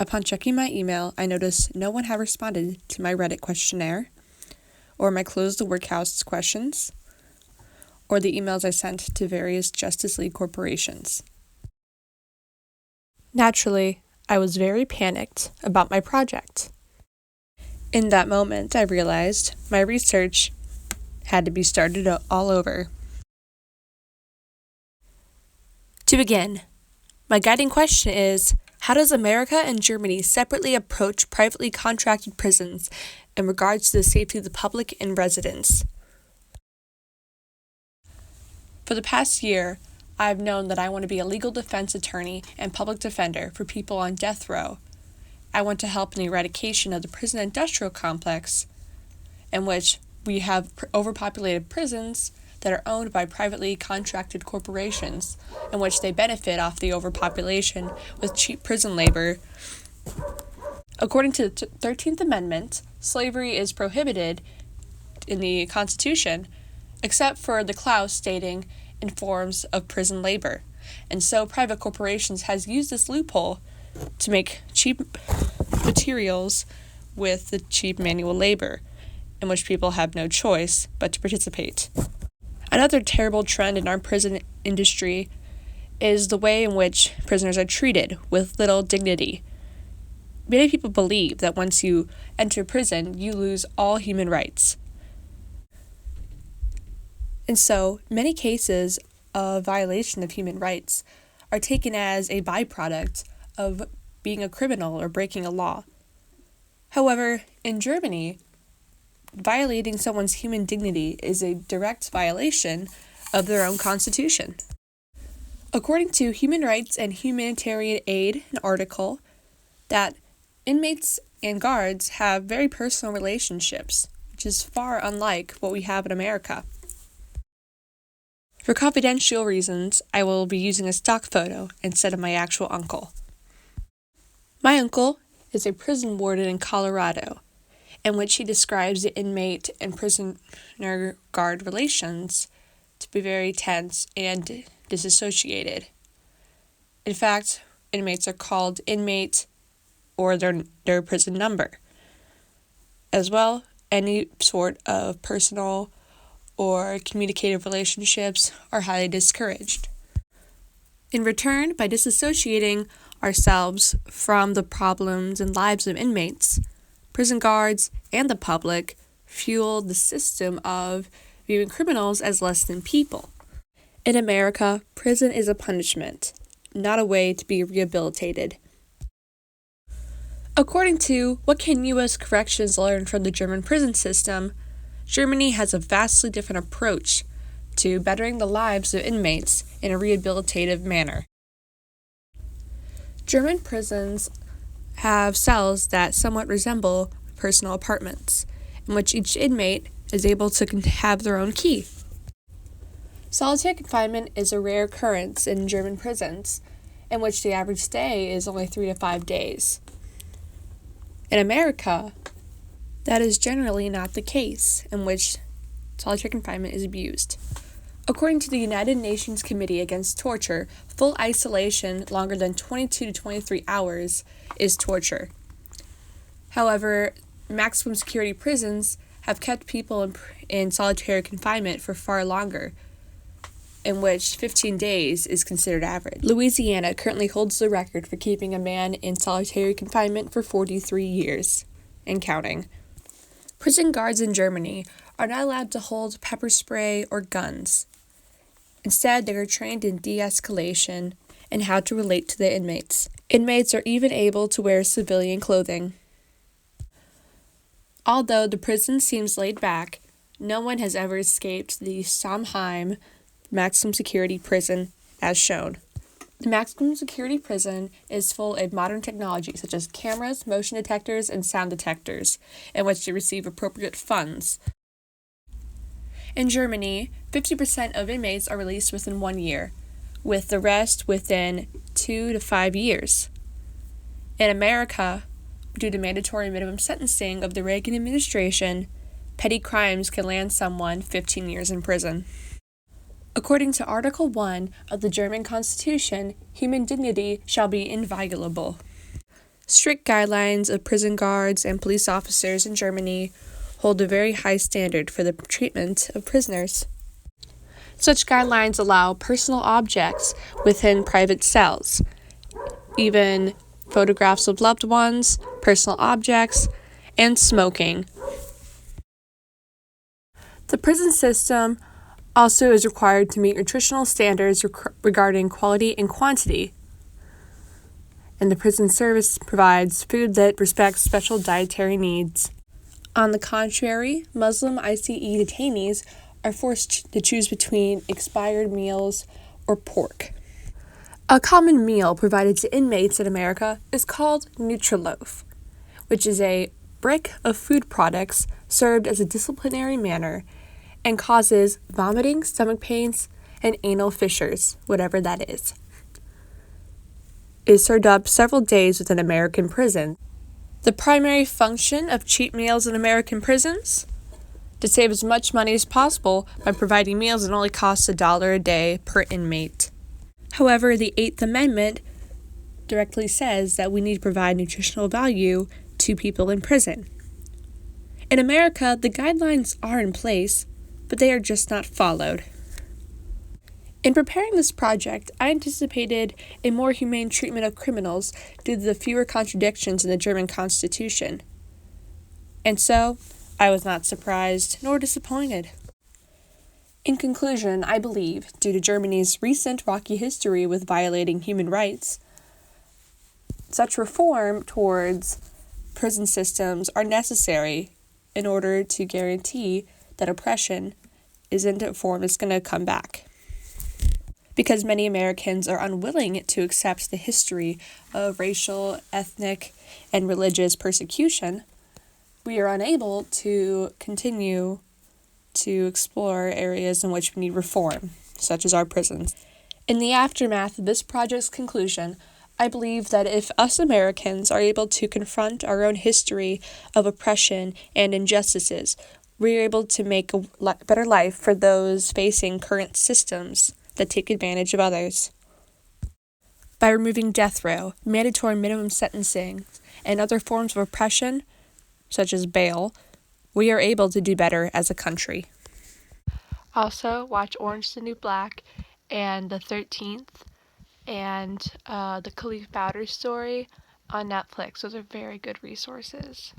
Upon checking my email, I noticed no one had responded to my Reddit questionnaire, or my Close the Workhouse questions, or the emails I sent to various Justice League corporations. Naturally, I was very panicked about my project. In that moment, I realized my research had to be started all over. To begin, my guiding question is, how does America and Germany separately approach privately contracted prisons in regards to the safety of the public and residents? For the past year, I've known that I want to be a legal defense attorney and public defender for people on death row. I want to help in the eradication of the prison industrial complex, in which we have overpopulated prisons that are owned by privately contracted corporations, in which they benefit off the overpopulation with cheap prison labor. According to the 13th Amendment, slavery is prohibited in the Constitution, except for the clause stating in forms of prison labor. And so private corporations has used this loophole to make cheap materials with the cheap manual labor, in which people have no choice but to participate. Another terrible trend in our prison industry is the way in which prisoners are treated with little dignity. Many people believe that once you enter prison, you lose all human rights. And so, many cases of violation of human rights are taken as a byproduct of being a criminal or breaking a law. However, in Germany, violating someone's human dignity is a direct violation of their own constitution. According to Human Rights and Humanitarian Aid, an article that inmates and guards have very personal relationships, which is far unlike what we have in America. For confidential reasons, I will be using a stock photo instead of my actual uncle. My uncle is a prison warden in Colorado, in which he describes the inmate and prisoner-guard relations to be very tense and disassociated. In fact, inmates are called inmate or their prison number. As well, any sort of personal or communicative relationships are highly discouraged. In return, by disassociating ourselves from the problems and lives of inmates, prison guards and the public fuel the system of viewing criminals as less than people. In America, prison is a punishment, not a way to be rehabilitated. According to What Can U.S. Corrections Learn from the German Prison System, Germany has a vastly different approach to bettering the lives of inmates in a rehabilitative manner. German prisons have cells that somewhat resemble personal apartments, in which each inmate is able to have their own key. Solitary confinement is a rare occurrence in German prisons, in which the average stay is only 3 to 5 days. In America, that is generally not the case, in which solitary confinement is abused. According to the United Nations Committee Against Torture, full isolation longer than 22 to 23 hours is torture. However, maximum security prisons have kept people in solitary confinement for far longer, in which 15 days is considered average. Louisiana currently holds the record for keeping a man in solitary confinement for 43 years and counting. Prison guards in Germany are not allowed to hold pepper spray or guns. Instead, they are trained in de-escalation and how to relate to the inmates. Inmates are even able to wear civilian clothing. Although the prison seems laid back, no one has ever escaped the Samheim maximum security prison as shown. The maximum security prison is full of modern technology such as cameras, motion detectors, and sound detectors, in which they receive appropriate funds. In Germany, 50% of inmates are released within 1 year, with the rest within 2 to 5 years. In America, due to mandatory minimum sentencing of the Reagan administration, petty crimes can land someone 15 years in prison. According to Article 1 of the German Constitution, human dignity shall be inviolable. Strict guidelines of prison guards and police officers in Germany hold a very high standard for the treatment of prisoners. Such guidelines allow personal objects within private cells, even photographs of loved ones, personal objects, and smoking. The prison system also is required to meet nutritional standards regarding quality and quantity. And the prison service provides food that respects special dietary needs. On the contrary, Muslim ICE detainees are forced to choose between expired meals or pork. A common meal provided to inmates in America is called Nutriloaf, which is a brick of food products served as a disciplinary manner and causes vomiting, stomach pains, and anal fissures, whatever that is. It is served up several days within American prisons. The primary function of cheap meals in American prisons? To save as much money as possible by providing meals that only cost $1 a day per inmate. However, the 8th Amendment directly says that we need to provide nutritional value to people in prison. In America, the guidelines are in place, but they are just not followed. In preparing this project, I anticipated a more humane treatment of criminals due to the fewer contradictions in the German Constitution. And so, I was not surprised nor disappointed. In conclusion, I believe, due to Germany's recent rocky history with violating human rights, such reform towards prison systems are necessary in order to guarantee that oppression isn't a form that's going to come back. Because many Americans are unwilling to accept the history of racial, ethnic, and religious persecution, we are unable to continue to explore areas in which we need reform, such as our prisons. In the aftermath of this project's conclusion, I believe that if us Americans are able to confront our own history of oppression and injustices, we are able to make a better life for those facing current systems that take advantage of others. By removing death row, mandatory minimum sentencing, and other forms of oppression, such as bail, we are able to do better as a country. Also, watch Orange is the New Black and The 13th and the Khalif Browder story on Netflix. Those are very good resources.